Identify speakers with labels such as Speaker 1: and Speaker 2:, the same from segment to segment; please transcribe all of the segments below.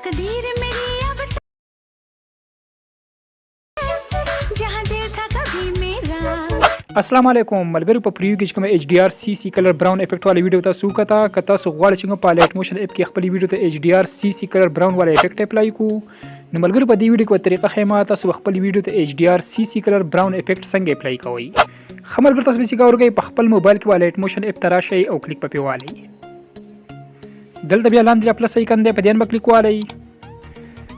Speaker 1: तकदीर मेरी अब जहाँ दिल था कभी मेरा।
Speaker 2: अस्सलाम वालेकुम मलगरी په پریویو کې کوم ایچ ډی آر سی سی کلر براون افیکټ والا ویډیو تاسو کتا سو غواړئ چې په لایټ موشن اپ کې خپل ویډیو ته ایچ ډی آر سی سی کلر براون والا افیکټ اپلای کو نو ملګری په دې ویډیو کې طریقه خیمه تاسو خپل ویډیو ته ایچ ډی آر سی سی کلر براون افیکټ څنګه اپلای کوئ خمرګر تاسو به څنګه په خپل موبایل کې لایټ موشن اپ تراشئ او کلیک په پیوالئ دلته بیا لاندې پلس ایکن دی په دې باندې کلیک والئ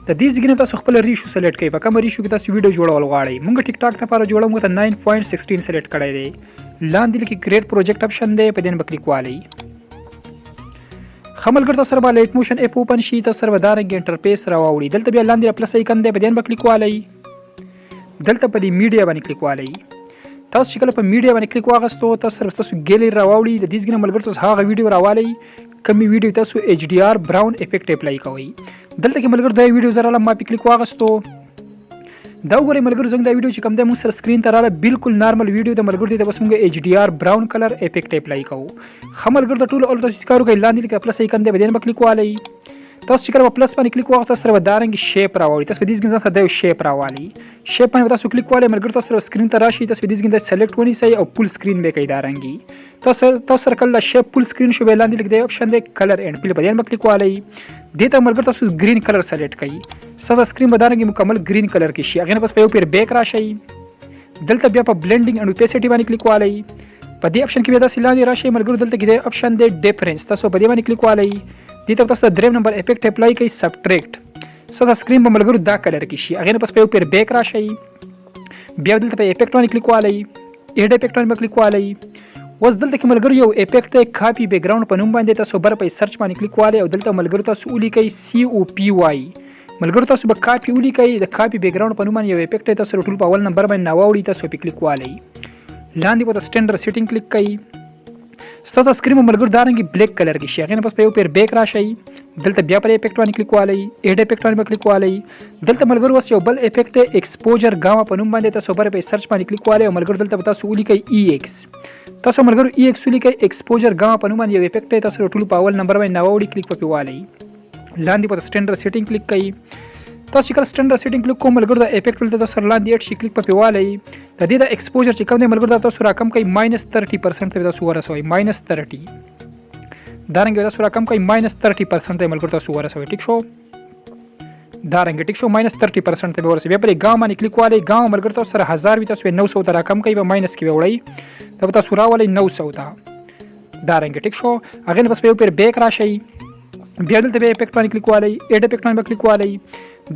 Speaker 2: د دې ځګنه تاسو خپل ریشو سلیکټ کړئ په کوم ریشو کې تاسو ویډیو جوړول غواړئ موږ ټیک ټاک لپاره جوړو موږ 9.16 سلیکټ کړی دی لاندې کې کریټ پروجیکټ اپشن دی په دې باندې کلیک والئ خملګر تاسو سره لایټ موشن اپ اوپن شي تاسو سره دارنګ انټرفیس راوړي دلته بیا لاندې پلس ایکن دی په دې باندې کلیک والئ دلته په دې میډیا باندې کلیک والئ تاسو چې کله په میډیا باندې کلیک واغستو تاسو سره تاسو ګیلری راوړي د دې ځګنه ملګر تاسو هغه ویډیو راوالئ کمی ویډیو تاسو ایچ ډی آر براون افیکټ اپلای کوئ دلته کې ملګر دا ویډیو زره ما په کلیک واغستو دا وګورئ ملګر زنګ دا ویډیو چې کوم د مو سره سکرین ته رااله بالکل نارمل ویډیو د ملګر دی بس موږ ایچ ډی آر براون کلر افیکټ اپلای کوو خملګر د ټول اول تاسو کارو کوي لاندې کې پلس ایکن دی بدین کلیک والئ تاسو چې کله پلس باندې کلیک واغستو سره ودارنګ شیپ راوړي تاسو په دې ځګن سره د شیپ راوالي شیپ باندې تاسو کلیک والئ ملګر تاسو سکرین ته راشي تاسو په دې ځګن د سلیکټ ونیسئ او فل سکرین به کوي دارنګي تاسو سره کله شیپ فل سکرین شو لاندې لیک دی اپشن دی کلر اینڈ په بدین کلیک والئ دیتا ملګر تاسو گرین کلر سلیکټ کړئ تاسو سکرین بدارنګي مکمل گرین کلر کې شي هغه پس په یو پیر بیک راشي دلته بیا په بلندینګ اینڈ اوپیسټی باندې کلیک والئ په دې اپشن کې بیا تاسو لاندې راشي ملګر دلته کې دی اپشن دی ډیفرنس تاسو په دې باندې کلیک والئ دیتا تاسو دریم نمبر افیکټ اپلای کړئ سبټریکټ تاسو سکرین په ملګر دا کلر کې شي هغه پس په یو پیر بیک راشي بیا دلته په افیکټ باندې کلیک والئ ایډ افیکټ باندې کلیک والئ وس دلته کې ملګر یو افیکټ ته کاپی بیک گراوند په نوم باندې تاسو بر په سرچ باندې کلیک والئ او دلته ملګر تاسو ولیکئ سی او پی واي ملګر تاسو به کاپی ولیکئ د کاپی بیک گراوند په نوم باندې یو افیکټ تاسو ټول په اول نمبر باندې ناوړي تاسو په کلیک والئ لاندې په سټینډرډ سیټینګ کلیک کړئ ستاسو سکرین ملګر دارنګي بلیک کلر کې شي هغه پس په یو پیر بیک راشي دلته بیا پر افیکټ باندې کلیک والئ ایډ افیکټ باندې کلیک والئ دلته ملګر وس یو بل افیکټ ایکسپوجر گاما په نوم باندې تاسو بر په سرچ باندې کلیک والئ او ملګر دلته تاسو ولیکئ ای ایکس تاسو ملګر ای ایکس ولیکئ ایکسپوجر گاما په نوم باندې یو افیکټ تاسو ټول په اول نمبر باندې ناوړي کلیک په والئ لاندې په سټینډرډ سیټینګ کلیک کړئ تاسو کله سټینډرډ سیټینګ کلیک کوم ملګر د افیکټ ولته تاسو لاندې اډ شي کلیک په والئ د دې د ایکسپوجر چې کوم دی ملګر تاسو راکم کوي -30% ته تاسو ورسوي -30 دارنګ تاسو راکم کوي -30% ته ملګر تاسو ورسوي ټیک شو دارنګ ټیک شو -30% ته ورسوي بیا پر ګام باندې کلیک والئ ګام ملګر تاسو سره 1000 وي تاسو 900 ته راکم کوي په ماینس کې وړئ دا تاسو راولئ 900 ته دارنګ ټیک شو هغه بس په یو پیر بیک راشي بیا دلته به افیکټ باندې کلیک والئ ایډ افیکټ باندې کلیک والئ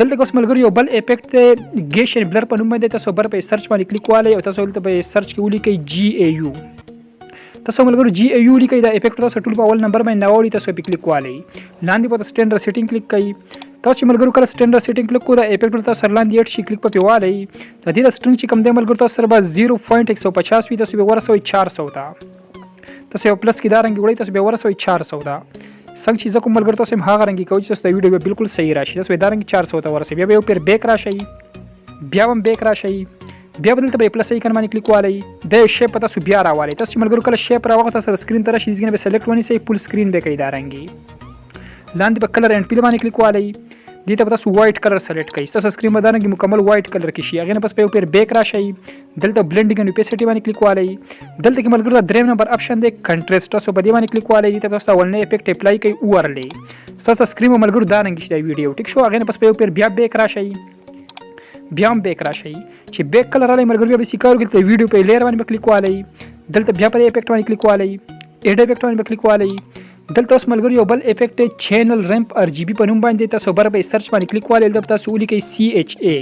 Speaker 2: دلته کوم ملګر یو بل افیکټ ته ګیشن بلر په نوم باندې تاسو بر په سرچ باندې کلیک والئ او تاسو دلته په سرچ کې ولیکئ جی ای یو تاسو ملګر جی ای یو لیکئ دا افیکټ تاسو ټول په اول نمبر باندې ناوړي تاسو په کلیک والئ لاندې په سټینډرډ سیټینګ کلیک کړئ تاسو ملګر کله سټینډرډ سیټینګ کلیک کو دا افیکټ تاسو لاندې اډ شي کلیک په والئ د دې سټرنګ چې کوم دی ملګر تاسو سره 0.150 وي تاسو به ورسوي 400 ته تاسو پلس کې دارنګ وړئ تاسو به ورسوي 400 ته څنګه چې کوم ملګر تاسو هم هغه رنګي کوي چې تاسو ویډیو به بالکل صحیح راشي تاسو دارنګ 400 ته ورسوي بیا یو پیر بیک راشي بیا هم بیک راشي بیا بدلته به پلس ایکن باندې کلیک والئ د شیپ تاسو بیا راوالئ تاسو ملګر کله شیپ راوغه تاسو سکرین ته راشي ځګنه به سلیکټ ونیسئ فل سکرین به کوي دارنګي لاندې په کلر اینڈ پیل باندې کلیک والئ دې ته تاسو وایټ کلر سلیکټ کړئ تاسو سکرین باندې دارنګي مکمل وایټ کلر کې شي هغه پس په یو پیر بیک راشي دلته بلندینګ اینڈ اوپیسټی باندې کلیک والئ دلته کې ملګر دا دریم نمبر اپشن دی کنټراسټ تاسو په دې باندې کلیک والئ دې ته تاسو ولنه افیکټ اپلای کوي اورلی تاسو سکرین ملګر دارنګي شي ویډیو ټیک شو هغه پس په یو پیر بیا بیک راشي بیا هم بیک راشي چې بیک کلر علی ملګر بیا سیکارو کې ویډیو په لیر باندې کلیک والئ دلته بیا پر افیکټ باندې کلیک والئ ایډ افیکټ باندې کلیک والئ دلته اوس ملګر یو بل افیکټ چینل ریمپ ار جی بی په نوم باندې تاسو بر په سرچ باندې کلیک والئ دلته تاسو ولیکئ سی ایچ ای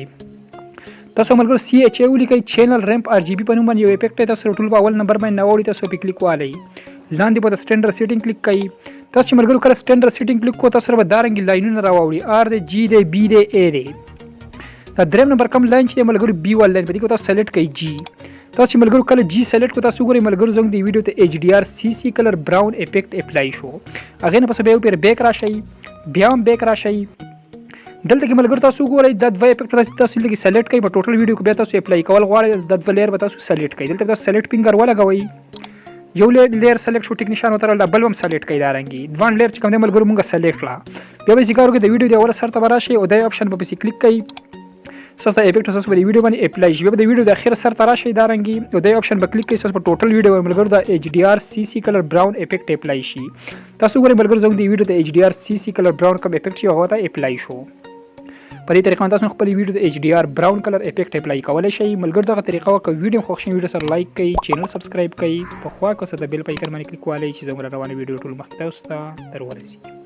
Speaker 2: تاسو ملګر سی ایچ ای ولیکئ چینل ریمپ ار جی بی په نوم باندې یو افیکټ تاسو ټول په اول نمبر باندې ناوړي تاسو په کلیک والئ لاندې په سټینډرډ سیټینګ کلیک کړئ تاسو ملګر کله سټینډرډ سیټینګ کلیک کو تاسو به دارنګ لاینونه راوړي ار دی جی دی بی دی ای دی دا دریم نمبر کوم لاین چې ملګر بی ول لاین په دې کو تاسو سلیکټ کړئ جی تاسو ملګر کله جی سلیکټ کو تاسو ګورئ ملګر زنګ دی ویډیو ته ایچ ډی آر سی سی کلر براون افیکټ اپلای شو هغه نه پس به یو پیر بیک راشي بیا هم بیک راشي دلته کې ملګر تاسو ګورئ د دوه افیکټ تاسو لګي سلیکټ کړئ په ټوټل ویډیو کې بیا تاسو اپلای کول غواړئ د دوه لیر به تاسو سلیکټ کړئ دلته تاسو سلیکټ فنګر ولګوئ یو لیر سلیکټ شو ټیک نشان وترل دا بل هم سلیکټ کړئ دا رنګي دوان لیر چې کوم د ملګرو مونږه سلیکټ کړه بیا به ذکر وکړو د ویډیو د اول سر ته راشي او د اپشن په پسې کلیک کړئ ساستا افیکټ ساس په ویډیو باندې اپلای شي بیا د ویډیو د اخر سر ته راشي دا رنګي او د اپشن په کلیک کړئ ساس په ټوټل ویډیو ملګرو د HDR CC کلر براون افیکټ اپلای شي تاسو ګورئ ملګرو زموږ د ویډیو د HDR CC کلر براون کوم افیکټ شي هغه ته اپلای شو په دې طریقه تاسو خپل ویډیو د HDR براون کلر افیکټ اپلای کولای شئ ملګرو دغه طریقه وکړئ ویډیو خوښ شي ویډیو سره لایک کړئ چینل سبسکرایب کړئ په خوا کې د بیل په ایکن باندې کلیک والئ چې زموږ روانه ویډیو ټول مخکې تاسو ته درورسي